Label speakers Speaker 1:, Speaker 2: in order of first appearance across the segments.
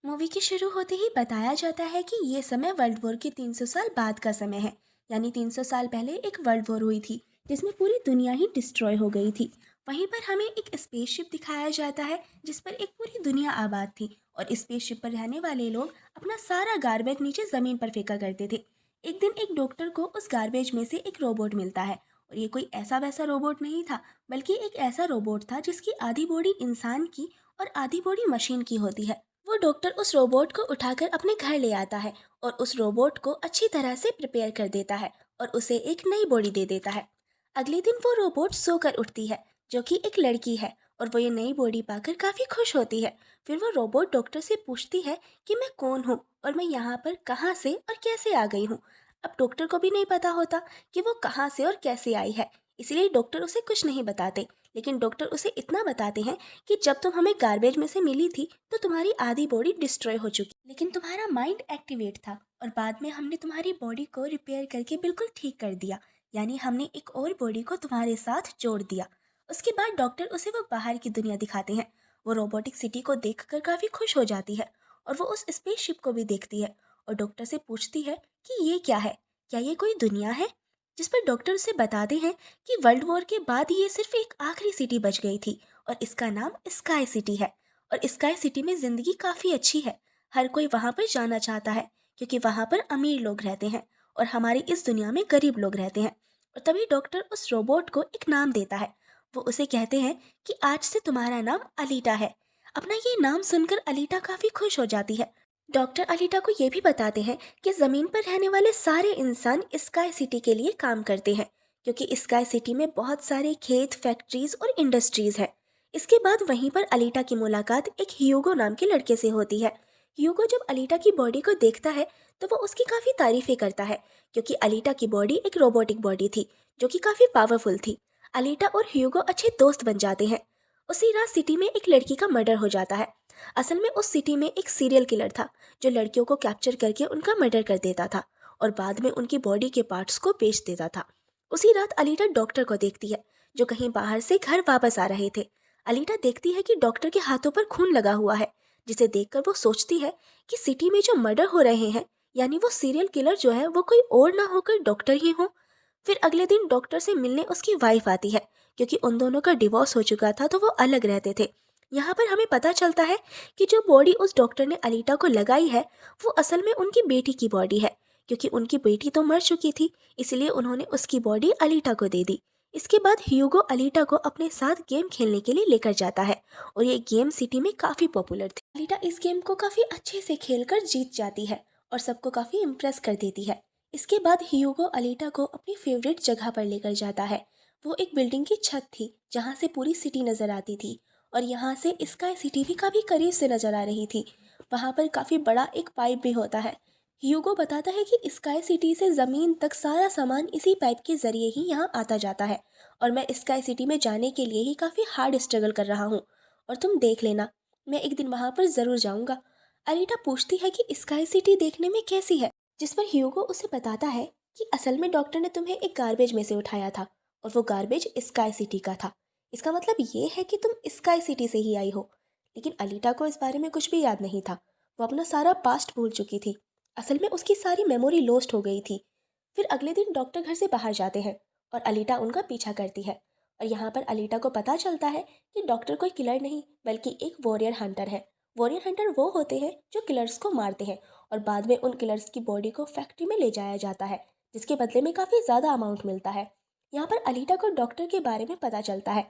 Speaker 1: Movie के शुरू होते ही बताया जाता है कि ये समय वर्ल्ड वॉर के 300 साल बाद का समय है। यानी 300 साल पहले एक वर्ल्ड वॉर हुई थी जिसमें पूरी दुनिया ही डिस्ट्रॉय हो गई थी। वहीं पर हमें एक स्पेसशिप दिखाया जाता है जिस पर एक पूरी दुनिया आबाद थी और स्पेसशिप पर रहने वाले लोग अपना सारा गार्बेज नीचे ज़मीन पर फेंका करते थे। एक दिन एक डॉक्टर को उस गार्बेज में से एक रोबोट मिलता है और ये कोई ऐसा वैसा रोबोट नहीं था, बल्कि एक ऐसा रोबोट था जिसकी आधी बॉडी इंसान की और आधी बॉडी मशीन की होती है। वो डॉक्टर उस रोबोट को उठाकर अपने घर ले आता है और उस रोबोट को अच्छी तरह से प्रिपेयर कर देता है और उसे एक नई बॉडी दे देता है। अगले दिन वो रोबोट सोकर उठती है, जो कि एक लड़की है, और वो ये नई बॉडी पाकर काफ़ी खुश होती है। फिर वो रोबोट डॉक्टर से पूछती है कि मैं कौन हूँ और मैं यहाँ पर कहाँ से और कैसे आ गई हूँ। अब डॉक्टर को भी नहीं पता होता कि वो कहाँ से और कैसे आई है, इसलिए डॉक्टर उसे कुछ नहीं बताते। लेकिन डॉक्टर उसे इतना बताते हैं कि जब तुम हमें गार्बेज में से मिली थी तो तुम्हारी आधी बॉडी डिस्ट्रॉय हो चुकी, लेकिन तुम्हारा माइंड एक्टिवेट था और बाद में हमने तुम्हारी बॉडी को रिपेयर करके बिल्कुल ठीक कर दिया। यानी हमने एक और बॉडी को तुम्हारे साथ जोड़ दिया। उसके बाद डॉक्टर उसे वो बाहर की दुनिया दिखाते हैं। वो रोबोटिक सिटी को देखकर काफ़ी खुश हो जाती है और वो उस स्पेसशिप को भी देखती है और डॉक्टर से पूछती है कि ये क्या है, क्या ये कोई दुनिया है। जिस पर डॉक्टर उसे बताते हैं कि वर्ल्ड वॉर के बाद ये सिर्फ एक आखिरी सिटी बच गई थी और इसका नाम स्काई सिटी है। और स्काई सिटी में ज़िंदगी काफ़ी अच्छी है, हर कोई वहाँ पर जाना चाहता है क्योंकि वहाँ पर अमीर लोग रहते हैं और हमारी इस दुनिया में गरीब लोग रहते हैं। और तभी डॉक्टर उस रोबोट को एक नाम देता है। वो उसे कहते हैं कि आज से तुम्हारा नाम अलीटा है। अपना ये नाम सुनकर अलीटा काफ़ी खुश हो जाती है। डॉक्टर अलीटा को ये भी बताते हैं कि ज़मीन पर रहने वाले सारे इंसान स्काई सिटी के लिए काम करते हैं, क्योंकि स्काई सिटी में बहुत सारे खेत, फैक्ट्रीज और इंडस्ट्रीज हैं। इसके बाद वहीं पर अलीटा की मुलाकात एक ह्यूगो नाम के लड़के से होती है। ह्यूगो जब अलीटा की बॉडी को देखता है तो वो उसकी काफ़ी तारीफें करता है, क्योंकि अलीटा की बॉडी एक रोबोटिक बॉडी थी जो कि काफ़ी पावरफुल थी। अलीटा और ह्यूगो अच्छे दोस्त बन जाते हैं। उसी रात सिटी में एक लड़की का मर्डर हो जाता है। असल में उस सिटी में एक सीरियल किलर था जो लड़कियों को कैप्चर करके उनका मर्डर कर देता था और बाद में उनकी बॉडी के पार्ट्स को बेच देता था। उसी रात अलीटा डॉक्टर को देखती है जो कहीं बाहर से घर वापस आ रहे थे। अलीटा देखती है कि डॉक्टर के हाथों पर खून लगा हुआ है, जिसे देखकर वो सोचती है कि सिटी में जो मर्डर हो रहे हैं, यानी वो सीरियल किलर जो है वो कोई और ना होकर डॉक्टर ही हो। फिर अगले दिन डॉक्टर से मिलने उसकी वाइफ आती है, क्योंकि उन दोनों का डिवोर्स हो चुका था तो वो अलग रहते थे। यहाँ पर हमें पता चलता है कि जो बॉडी उस डॉक्टर ने अलीटा को लगाई है वो असल में उनकी बेटी की बॉडी है, क्योंकि उनकी बेटी तो मर चुकी थी, इसलिए उन्होंने उसकी बॉडी अलीटा को दे दी। इसके बाद ह्यूगो अलीटा को अपने साथ गेम खेलने के लिए लेकर जाता है और ये गेम सिटी में काफ़ी पॉपुलर थी। अलीटा इस गेम को काफ़ी अच्छे से खेलकर जीत जाती है और सबको काफ़ी इम्प्रेस कर देती है। इसके बाद ह्यूगो अलीटा को अपनी फेवरेट जगह पर लेकर जाता है। वो एक बिल्डिंग की छत थी जहाँ से पूरी सिटी नज़र आती थी और यहाँ से स्काई सिटी भी काफ़ी करीब से नज़र आ रही थी। वहाँ पर काफ़ी बड़ा एक पाइप भी होता है। ह्यूगो बताता है कि स्काई सिटी से ज़मीन तक सारा सामान इसी पाइप के ज़रिए ही यहाँ आता जाता है और मैं स्काई सिटी में जाने के लिए ही काफ़ी हार्ड स्ट्रगल कर रहा हूँ और तुम देख लेना, मैं एक दिन वहाँ पर ज़रूर जाऊँगा। अलीटा पूछती है कि स्काई सिटी देखने में कैसी है, जिस पर ह्यूगो उसे बताता है कि असल में डॉक्टर ने तुम्हें एक गार्बेज में से उठाया था और वो गार्बेज स्काई सिटी का था। इसका मतलब ये है कि तुम स्काई सिटी से ही आई हो। लेकिन अलीटा को इस बारे में कुछ भी याद नहीं था। वो अपना सारा पास्ट भूल चुकी थी। असल में उसकी सारी मेमोरी लॉस्ट हो गई थी। फिर अगले दिन डॉक्टर घर से बाहर जाते हैं और अलीटा उनका पीछा करती है और यहाँ पर अलीटा को पता चलता है कि डॉक्टर कोई किलर नहीं बल्कि एक वॉरियर हंटर है। वॉरियर हंटर वो होते हैं जो किलर्स को मारते हैं और बाद में उन किलर्स की बॉडी को फैक्ट्री में ले जाया जाता है, जिसके बदले में काफ़ी ज़्यादा अमाउंट मिलता है। यहाँ पर अलीटा को डॉक्टर के बारे में पता चलता है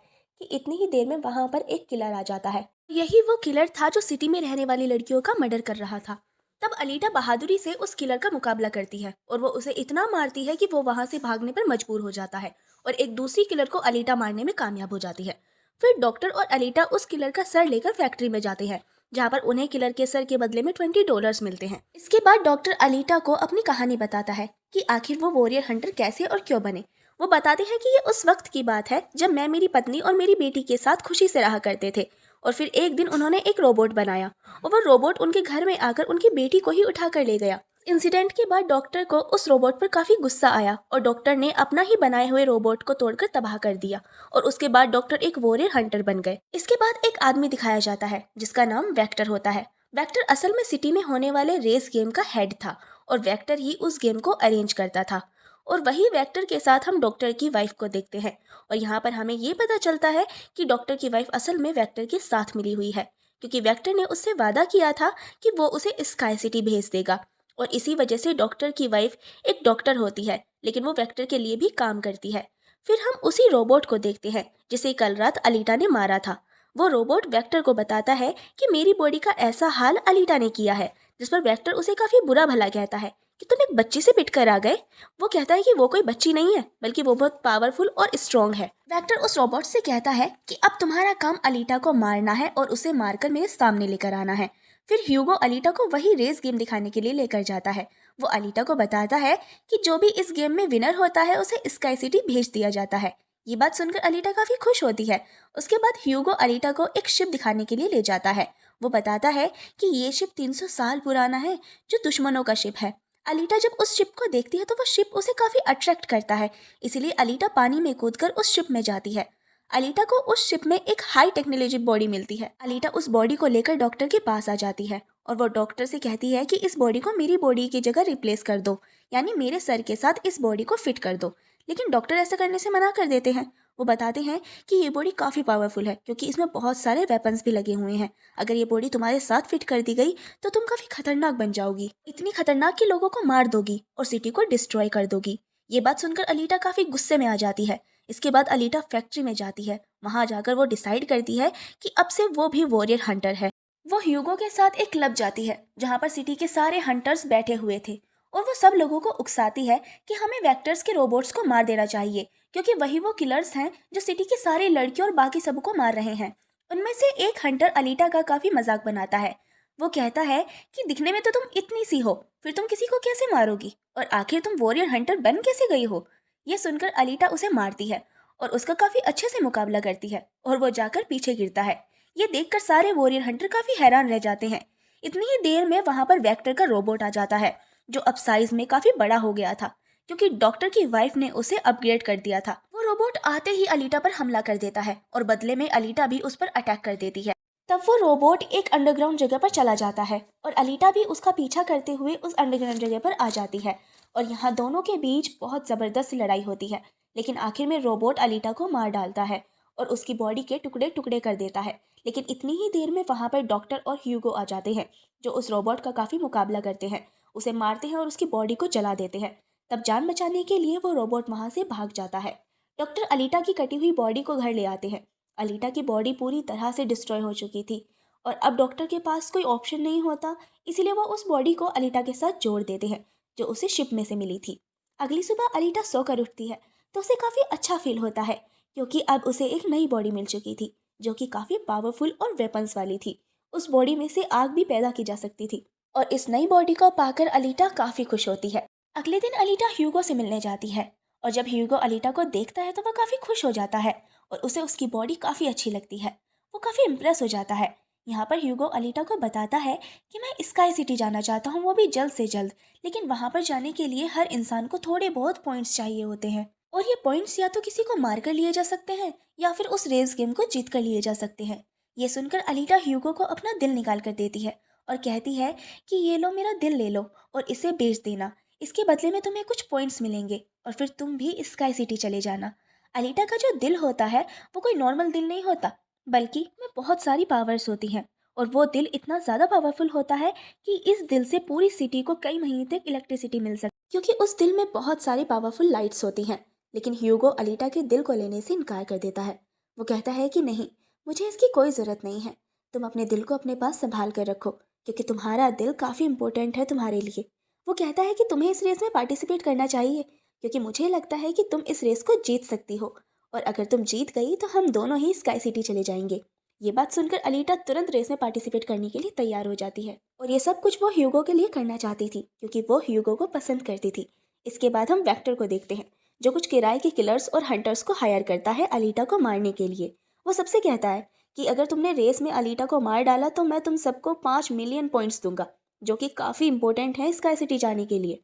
Speaker 1: कि इतनी ही देर में वहाँ पर एक किलर आ जाता है। यही वो किलर था जो सिटी में रहने वाली लड़कियों का मर्डर कर रहा था। तब अलीटा बहादुरी से उस किलर का मुकाबला करती है और वो उसे इतना मारती है कि वो वहाँ से भागने पर मजबूर हो जाता है और एक दूसरी किलर को अलीटा मारने में कामयाब हो जाती है। फिर डॉक्टर और अलीटा उस किलर का सर लेकर फैक्ट्री में जाते हैं, जहाँ पर उन्हें किलर के सर के बदले में $20 मिलते हैं। इसके बाद डॉक्टर अलीटा को अपनी कहानी बताता है कि आखिर वो वॉरियर हंटर कैसे और क्यों बने। वो बताते हैं कि ये उस वक्त की बात है जब मैं मेरी पत्नी और मेरी बेटी के साथ खुशी से रहा करते थे और फिर एक दिन उन्होंने एक रोबोट बनाया और वो रोबोट उनके घर में आकर उनकी बेटी को ही उठा कर ले गया। इंसिडेंट के बाद डॉक्टर को उस रोबोट पर काफ़ी गुस्सा आया और डॉक्टर ने अपना ही बनाए हुए रोबोट को तोड़कर तबाह कर दिया और उसके बाद डॉक्टर एक वॉरियर हंटर बन गए। इसके बाद एक आदमी दिखाया जाता है जिसका नाम वेक्टर होता है। वेक्टर असल में सिटी में होने वाले रेस गेम का हेड था और वेक्टर ही उस गेम को अरेंज करता था। और वही वेक्टर के साथ हम डॉक्टर की वाइफ को देखते हैं और यहाँ पर हमें ये पता चलता है कि डॉक्टर की वाइफ असल में वेक्टर के साथ मिली हुई है, क्योंकि वेक्टर ने उससे वादा किया था कि वो उसे स्काई सिटी भेज देगा। और इसी वजह से डॉक्टर की वाइफ एक डॉक्टर होती है, लेकिन वो वेक्टर के लिए भी काम करती है। फिर हम उसी रोबोट को देखते हैं जिसे कल रात अलीटा ने मारा था। वो रोबोट वेक्टर को बताता है कि मेरी बॉडी का ऐसा हाल अलीटा ने किया है, जिस पर वेक्टर उसे काफी बुरा भला कहता है कि तुम एक बच्ची से पिट कर आ गए। वो कहता है कि वो कोई बच्ची नहीं है, बल्कि वो बहुत पावरफुल और स्ट्रॉन्ग है। वेक्टर उस रोबोट से कहता है कि अब तुम्हारा काम अलीटा को मारना है और उसे मारकर मेरे सामने लेकर आना है। फिर ह्यूगो अलीटा को वही रेस गेम दिखाने के लिए लेकर जाता है। वो अलीटा को बताता है कि जो भी इस गेम में विनर होता है उसे स्काई सिटी भेज दिया जाता है। ये बात सुनकर अलीटा काफी खुश होती है। उसके बाद ह्यूगो अलीटा को एक शिप दिखाने के लिए ले जाता है। वो बताता है कि ये शिप 300 साल पुराना है, जो दुश्मनों का शिप है। अलीटा जब उस शिप को देखती है तो वो शिप उसे काफी अट्रैक्ट करता है, इसीलिए अलीटा पानी में कूदकर उस शिप में जाती है। अलीटा को उस शिप में एक हाई टेक्नोलॉजी बॉडी मिलती है। अलीटा उस बॉडी को लेकर डॉक्टर के पास आ जाती है और वो डॉक्टर से कहती है कि इस बॉडी को मेरी बॉडी की जगह रिप्लेस कर दो, यानी मेरे सर के साथ इस बॉडी को फिट कर दो। लेकिन डॉक्टर ऐसा करने से मना कर देते हैं। वो बताते हैं कि ये बॉडी काफ़ी पावरफुल है, क्योंकि इसमें बहुत सारे वेपन्स भी लगे हुए हैं। अगर ये बॉडी तुम्हारे साथ फिट कर दी गई तो तुम काफ़ी खतरनाक बन जाओगी, इतनी खतरनाक कि लोगों को मार दोगी और सिटी को डिस्ट्रॉय कर दोगी। ये बात सुनकर अलीटा काफ़ी गुस्से में आ जाती है। इसके बाद अलीटा फैक्ट्री में जाती है। वहाँ जाकर वो डिसाइड करती है कि अब से वो भी वॉरियर हंटर है। वो ह्यूगो के साथ एक क्लब जाती है जहाँ पर सिटी के सारे हंटर्स बैठे हुए थे और वो सब लोगों को उकसाती है कि हमें वेक्टर्स के रोबोट्स को मार देना चाहिए, क्योंकि वही वो किलर्स हैं जो सिटी की सारी लड़कियों और बाकी सबको मार रहे हैं। उनमें से एक हंटर अलीटा का काफ़ी मजाक बनाता है। वो कहता है कि दिखने में तो तुम इतनी सी हो, फिर तुम किसी को कैसे मारोगी, और आखिर तुम वॉरियर हंटर बन कैसे गई हो। ये सुनकर अलीटा उसे मारती है और उसका काफ़ी अच्छे से मुकाबला करती है और वो जाकर पीछे गिरता है। ये देखकर सारे वॉरियर हंटर काफ़ी हैरान रह जाते हैं। इतनी ही देर में वहाँ पर वेक्टर का रोबोट आ जाता है, जो अब साइज में काफ़ी बड़ा हो गया था, क्योंकि डॉक्टर की वाइफ ने उसे अपग्रेड कर दिया था। वो रोबोट आते ही अलीटा पर हमला कर देता है और बदले में अलीटा भी उस पर अटैक कर देती है। तब वो रोबोट एक अंडरग्राउंड जगह पर चला जाता है और अलीटा भी उसका पीछा करते हुए उस अंडरग्राउंड जगह पर आ जाती है और यहाँ दोनों के बीच बहुत ज़बरदस्त लड़ाई होती है। लेकिन आखिर में रोबोट अलीटा को मार डालता है और उसकी बॉडी के टुकड़े टुकड़े कर देता है। लेकिन इतनी ही देर में वहाँ पर डॉक्टर और ह्यूगो आ जाते हैं, जो उस रोबोट का काफ़ी मुकाबला करते हैं, उसे मारते हैं और उसकी बॉडी को जला देते हैं। तब जान बचाने के लिए वो रोबोट वहाँ से भाग जाता है। डॉक्टर अलीटा की कटी हुई बॉडी को घर ले आते हैं। अलीटा की बॉडी पूरी तरह से डिस्ट्रॉय हो चुकी थी और अब डॉक्टर के पास कोई ऑप्शन नहीं होता, इसीलिए वो उस बॉडी को अलीटा के साथ जोड़ देते हैं, जो उसे शिप में से मिली थी। अगली सुबह अलीटा सोकर उठती है तो उसे काफ़ी अच्छा फील होता है, क्योंकि अब उसे एक नई बॉडी मिल चुकी थी, जो कि काफ़ी पावरफुल और वेपन्स वाली थी। उस बॉडी में से आग भी पैदा की जा सकती थी और इस नई बॉडी को पाकर अलीटा काफ़ी खुश होती है। अगले दिन अलीटा ह्यूगो से मिलने जाती है और जब ह्यूगो अलीटा को देखता है तो वह काफ़ी खुश हो जाता है और उसे उसकी बॉडी काफ़ी अच्छी लगती है। वो काफ़ी इम्प्रेस हो जाता है। यहाँ पर ह्यूगो अलीटा को बताता है कि मैं स्काई सिटी जाना चाहता हूँ, वो भी जल्द से जल्द, लेकिन वहाँ पर जाने के लिए हर इंसान को थोड़े बहुत पॉइंट्स चाहिए होते हैं और ये पॉइंट्स या तो किसी को मार कर लिए जा सकते हैं या फिर उस रेस गेम को जीत कर लिए जा सकते हैं। ये सुनकर अलीटा ह्यूगो को अपना दिल निकाल कर देती है और कहती है कि ये लो, मेरा दिल ले लो और इसे बेच देना, इसके बदले में तुम्हें कुछ पॉइंट्स मिलेंगे और फिर तुम भी स्काई सिटी चले जाना। अलीटा का जो दिल होता है वो कोई नॉर्मल दिल नहीं होता, बल्कि में बहुत सारी पावर्स होती हैं और वो दिल इतना ज़्यादा पावरफुल होता है कि इस दिल से पूरी सिटी को कई महीने तक इलेक्ट्रिसिटी मिल सकती है, क्योंकि उस दिल में बहुत सारी पावरफुल लाइट्स होती हैं। लेकिन ह्यूगो अलीटा के दिल को लेने से इनकार कर देता है। वो कहता है कि नहीं, मुझे इसकी कोई ज़रूरत नहीं है, तुम अपने दिल को अपने पास संभाल कर रखो, क्योंकि तुम्हारा दिल काफ़ी इंपॉर्टेंट है तुम्हारे लिए। वो कहता है कि तुम्हें इस रेस में पार्टिसिपेट करना चाहिए, क्योंकि मुझे लगता है कि तुम इस रेस को जीत सकती हो और अगर तुम जीत गई तो हम दोनों ही स्काई सिटी चले जाएंगे। ये बात सुनकर अलीटा तुरंत रेस में पार्टिसिपेट करने के लिए तैयार हो जाती है और ये सब कुछ वो ह्यूगो के लिए करना चाहती थी, क्योंकि वो ह्यूगो को पसंद करती थी। इसके बाद हम वेक्टर को देखते हैं, जो कुछ किराए के किलर्स और हंटर्स को हायर करता है अलीटा को मारने के लिए। वो सबसे कहता है कि अगर तुमने रेस में अलीटा को मार डाला तो मैं तुम सबको 5 मिलियन पॉइंट्स दूंगा, जो कि काफ़ी इंपॉर्टेंट है स्काई सिटी जाने के लिए।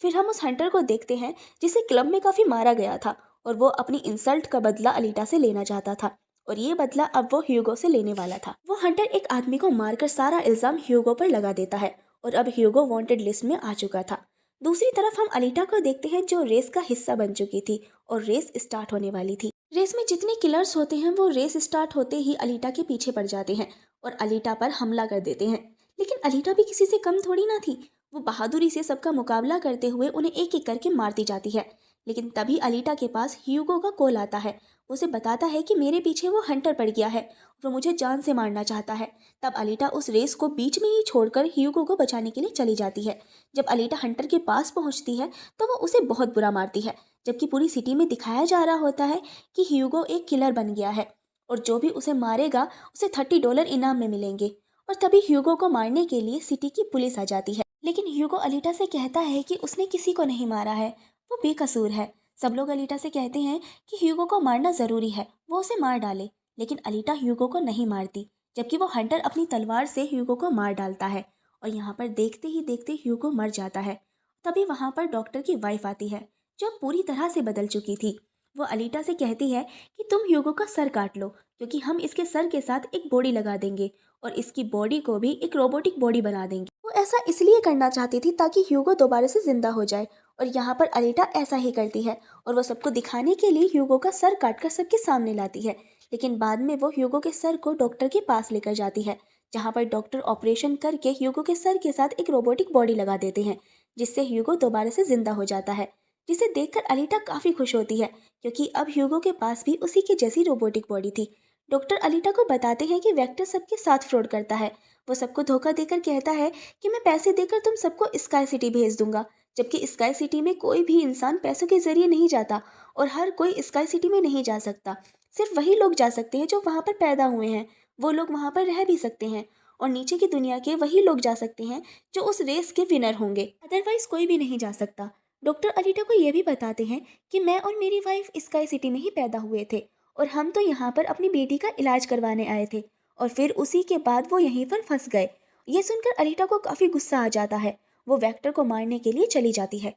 Speaker 1: फिर हम उस हंटर को देखते हैं जिसे क्लब में काफ़ी मारा गया था और वो अपनी इंसल्ट का बदला अलीटा से लेना चाहता था और ये बदला अब वो ह्यूगो से लेने वाला था। वो हंटर एक आदमी को मारकर सारा इल्जाम ह्यूगो पर लगा देता है और अब ह्यूगो वांटेड लिस्ट में आ चुका था। दूसरी तरफ हम अलीटा को देखते हैं जो रेस का हिस्सा बन चुकी थी और रेस स्टार्ट होने वाली थी। रेस में जितने किलर्स होते हैं वो रेस स्टार्ट होते ही अलीटा के पीछे पड़ जाते हैं और अलीटा पर हमला कर देते हैं। लेकिन अलीटा भी किसी से कम थोड़ी ना थी। वो बहादुरी से सबका मुकाबला करते हुए उन्हें एक एक करके मारती जाती है। लेकिन तभी अलीटा के पास ह्यूगो का कॉल आता है। उसे बताता है कि मेरे पीछे वो हंटर पड़ गया है, वो मुझे जान से मारना चाहता है। तब अलीटा उस रेस को बीच में ही छोड़कर ह्यूगो को बचाने के लिए चली जाती है। जब अलीटा हंटर के पास पहुंचती है तो वो उसे बहुत बुरा मारती है, जबकि पूरी सिटी में दिखाया जा रहा होता है कि ह्यूगो एक किलर बन गया है और जो भी उसे मारेगा उसे $30 इनाम में मिलेंगे। और तभी ह्यूगो को मारने के लिए सिटी की पुलिस आ जाती है। लेकिन ह्यूगो अलीटा से कहता है कि उसने किसी को नहीं मारा है, वो बेकसूर है। सब लोग अलीटा से कहते हैं कि ह्यूगो को मारना ज़रूरी है, वो उसे मार डाले। लेकिन अलीटा ह्यूगो को नहीं मारती, जबकि वो हंटर अपनी तलवार से ह्यूगो को मार डालता है और यहाँ पर देखते ही देखते ह्यूगो मर जाता है। तभी वहाँ पर डॉक्टर की वाइफ आती है जो पूरी तरह से बदल चुकी थी। वो अलीटा से कहती है कि तुम ह्यूगो का सर काट लो, क्योंकि हम इसके सर के साथ एक बॉडी लगा देंगे और इसकी बॉडी को भी एक रोबोटिक बॉडी बना देंगे। वो ऐसा इसलिए करना चाहती थी ताकि ह्यूगो दोबारा से जिंदा हो जाए और यहाँ पर अलीटा ऐसा ही करती है और वो सबको दिखाने के लिए ह्यूगो का सर काटकर सबके सामने लाती है। लेकिन बाद में वो ह्यूगो के सर को डॉक्टर के पास लेकर जाती है, जहाँ पर डॉक्टर ऑपरेशन करके ह्यूगो के सर के साथ एक रोबोटिक बॉडी लगा देते हैं, जिससे ह्यूगो दोबारा से जिंदा हो जाता है। जिसे देखकर अलीटा काफ़ी खुश होती है, क्योंकि अब ह्यूगो के पास भी उसी के जैसी रोबोटिक बॉडी थी। डॉक्टर अलीटा को बताते हैं कि वेक्टर सबके साथ फ्रॉड करता है। वो सबको धोखा देकर कहता है कि मैं पैसे देकर तुम सबको स्काई सिटी भेज दूंगा, जबकि स्काई सिटी में कोई भी इंसान पैसों के जरिए नहीं जाता और हर कोई स्काई सिटी में नहीं जा सकता। सिर्फ वही लोग जा सकते हैं जो वहाँ पर पैदा हुए हैं। वो लोग वहाँ पर रह भी सकते हैं और नीचे की दुनिया के वही लोग जा सकते हैं जो उस रेस के विनर होंगे, अदरवाइज कोई भी नहीं जा सकता। डॉक्टर अलीटा को यह भी बताते हैं कि मैं और मेरी वाइफ स्काई सिटी में ही पैदा हुए थे और हम तो यहाँ पर अपनी बेटी का इलाज करवाने आए थे और फिर उसी के बाद वो यहीं पर फंस गए। ये सुनकर अलीटा को काफ़ी गुस्सा आ जाता है। वो वेक्टर को मारने के लिए चली जाती है।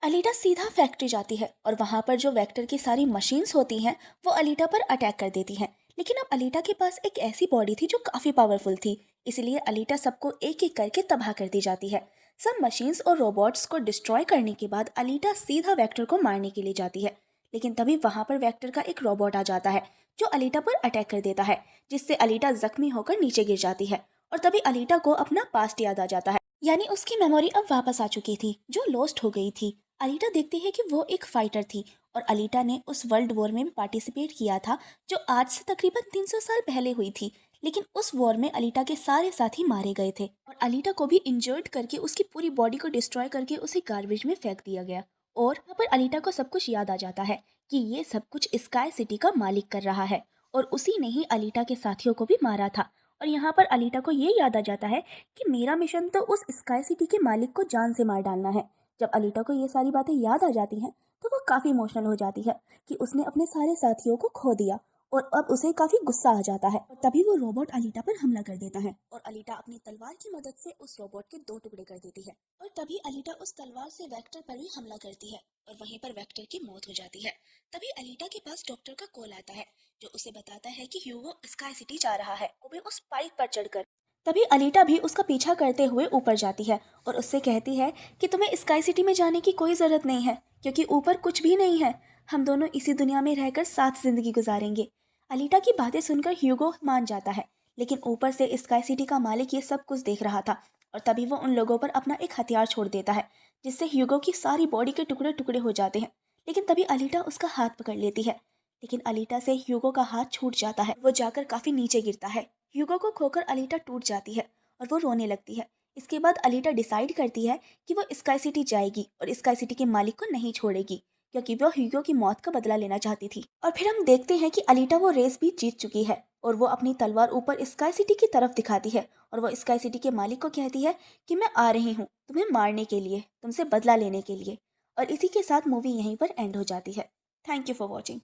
Speaker 1: अलीटा सीधा फैक्ट्री जाती है और वहाँ पर जो वेक्टर की सारी मशीन्स होती हैं वो अलीटा पर अटैक कर देती हैं। लेकिन अब अलीटा के पास एक ऐसी बॉडी थी जो काफ़ी पावरफुल थी, इसलिए अलीटा सबको एक एक करके तबाह कर दी जाती है। सब मशीन्स और रोबोट्स को डिस्ट्रॉय करने के बाद अलीटा सीधा वेक्टर को मारने के लिए जाती है। लेकिन तभी वहाँ पर वेक्टर का एक रोबोट आ जाता है जो अलीटा पर अटैक कर देता है, जिससे अलीटा जख्मी होकर नीचे गिर जाती है। और तभी अलीटा को अपना पास्ट याद आ जाता है, यानी उसकी मेमोरी अब वापस आ चुकी थी जो लॉस्ट हो गई थी। अलीटा देखती है कि वो एक फाइटर थी और अलीटा ने उस वर्ल्ड वॉर में भी पार्टिसिपेट किया था जो आज से तकरीबन 300 साल पहले हुई थी। लेकिन उस वॉर में अलीटा के सारे साथी मारे गए थे और अलीटा को भी इंजर्ड करके उसकी पूरी बॉडी को डिस्ट्रॉय करके उसे गार्बेज में फेंक दिया गया। और यहाँ पर अलीटा को सब कुछ याद आ जाता है कि ये सब कुछ स्काई सिटी का मालिक कर रहा है और उसी ने ही अलीटा के साथियों को भी मारा था। और यहाँ पर अलीटा को ये याद आ जाता है कि मेरा मिशन तो उस स्काई सिटी के मालिक को जान से मार डालना है। जब अलीटा को ये सारी बातें याद आ जाती हैं तो वो काफ़ी इमोशनल हो जाती है कि उसने अपने सारे साथियों को खो दिया और अब उसे काफ़ी गुस्सा आ जाता है। और तभी वो रोबोट अलीटा पर हमला कर देता है और अलीटा अपनी तलवार की मदद से उस रोबोट के 2 टुकड़े कर देती है। और तभी अलीटा उस तलवार से वेक्टर पर भी हमला करती है और वहीं पर वेक्टर की मौत हो जाती है। तभी अलीटा के पास डॉक्टर का कॉल आता है जो उसे बताता है कि ह्यूगो स्काई सिटी जा रहा है, वो भी उस पाइप पर चढ़कर। तभी अलीटा भी उसका पीछा करते हुए ऊपर जाती है और उससे कहती है कि तुम्हें स्काई सिटी में जाने की कोई ज़रूरत नहीं है, क्योंकि ऊपर कुछ भी नहीं है। हम दोनों इसी दुनिया में रहकर साथ जिंदगी गुजारेंगे। अलीटा की बातें सुनकर ह्यूगो मान जाता है, लेकिन ऊपर से स्काई सिटी का मालिक ये सब कुछ देख रहा था और तभी वो उन लोगों पर अपना एक हथियार छोड़ देता है, जिससे ह्यूगो की सारी बॉडी के टुकड़े टुकड़े हो जाते हैं। लेकिन तभी अलीटा उसका हाथ पकड़ लेती है, लेकिन अलीटा से ह्यूगो का हाथ छूट जाता है। वो जाकर काफ़ी नीचे गिरता है। ह्यूगो को खोकर अलीटा टूट जाती है और वो रोने लगती है। इसके बाद अलीटा डिसाइड करती है कि वो स्काई सिटी जाएगी और स्काई सिटी के मालिक को नहीं छोड़ेगी, क्योंकि वो ह्यूगो की मौत का बदला लेना चाहती थी। और फिर हम देखते हैं कि अलीटा वो रेस भी जीत चुकी है और वो अपनी तलवार ऊपर स्काई सिटी की तरफ दिखाती है और वो स्काई सिटी के मालिक को कहती है कि मैं आ रही हूँ तुम्हें मारने के लिए, तुमसे बदला लेने के लिए। और इसी के साथ मूवी यहीं पर एंड हो जाती है। Thank you for watching.